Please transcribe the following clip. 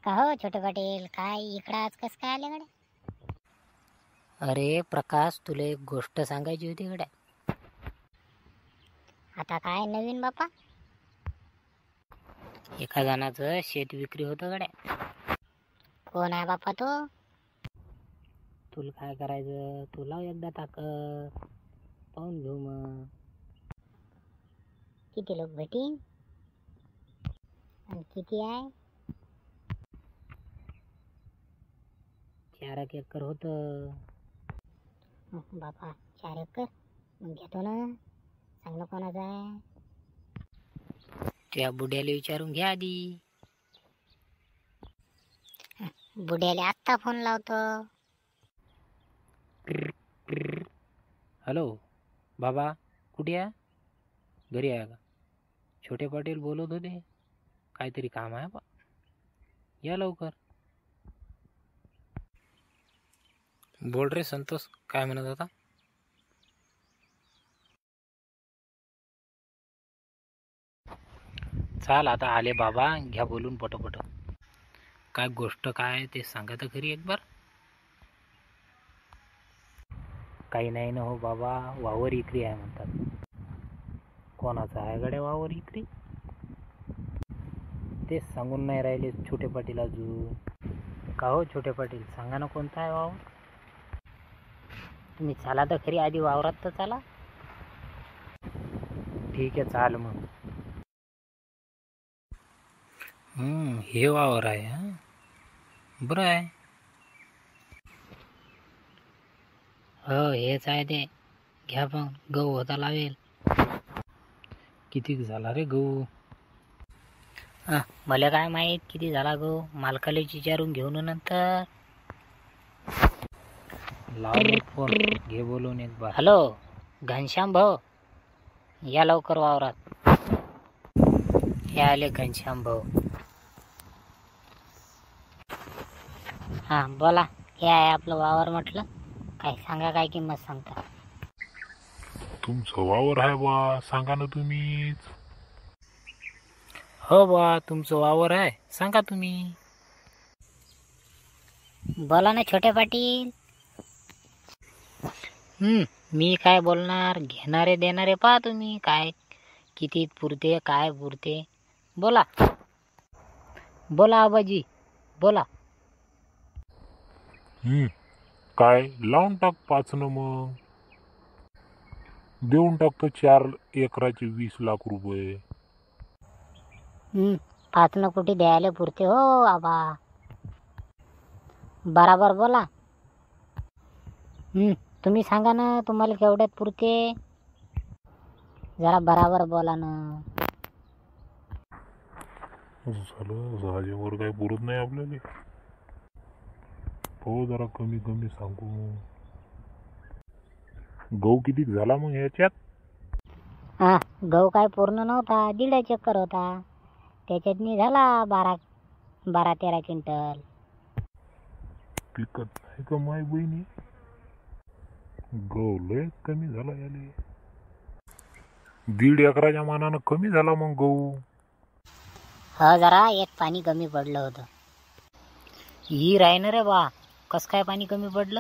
का हो छोटे पाटील, काय इकडं आज कस काय आले गड्या? अरे प्रकाश, तुला एक गोष्ट सांगायची होती गड्या. आता काय नवीन बापा? एका जणाचं शेत विक्री होतं गड्या. कोण आहे बापा तो? तुला काय करायचं, तुला एकदा ताकद पाहून घेऊ मग. किती लोक भेटीन आणि किती आहे? 4 एकर होतं. बापा 4 एकर? मग घेतो ना. चांगलं कोणाचं आहे? त्या बुड्याला विचारून घ्या आधी. बुड्याला आत्ता फोन लावतो. हॅलो बाबा, कुठे आहे? घरी आहे का? छोटे पाटील बोलत होते, काहीतरी काम आहे बा, या लवकर. बोल रे संतोष, काय म्हणत होता? चाल आता आले बाबा, घ्या बोलून पटोपट. काय गोष्ट काय ते सांगा तर खरी एक बार. काही नाही ना हो बाबा, वावर इकरी आहे म्हणतात. कोणाचा आहे गड्या वावर इकरी? तेच सांगून नाही राहिले छोटे पाटील अजून. का हो छोटे पाटील, सांगा ना कोणता आहे वावर? तुम्ही चाला तर खरी, आधी वावरात तर चाला. ठीक आहे, चाल मग. हे वावर आहे हा, बरं आहे. हो हेच आहे ते, घ्या पण. गहू होता लावेल. किती झाला रे गहू? मला काय माहित किती झाला गहू, मालकाला विचारून घेऊन नंतर. लाव फोन, घे बोलून एक बार. हॅलो घनश्याम भाऊ, या लवकर वावरात. हे आले घनश्याम भाऊ. हां बोला, हे आहे आपलं वावर म्हटलं. काय सांगा, काय किंमत सांगता? तुमचं वावर आहे बा, सांगा ना तुम्हीच. हो बा, तुमचं वावर आहे, सांगा तुम्ही. बोला ना छोटे पाटील. मी काय बोलणार, घेणारे देणारे पहा तुम्ही. काय किती पुरते, काय पुरते, बोला. बोला आबाजी, बोला. काय लावून टाक 5 न, मग देऊन टाकतो 4 एकराचे 20 लाख रुपये. 5 न कुठे द्यायला पुरते हो आबा, बराबर बोला. तुम्ही सांगा ना, तुम्हाला केवढ्यात पुरते, जरा बराबर बोला ना. झालं, जहाजावर काही पुरत नाही आपल्याला. हो जरा कमी कमी सांगू. गहू किती झाला मग ह्याच्यात? गहू काय पूर्ण नव्हता, 1.5 एकर होता. त्याच्यात मी झाला 12-13 क्विंटल. पिकत नाही का माय बहिणी? गहू लय कमी झाला याले. 1.5 एकराच्या मानानं कमी झाला मग गहू. हो, जरा एक पाणी कमी पडलं होतं. ही राही ना रे बा, कस काय पाणी कमी पडलं?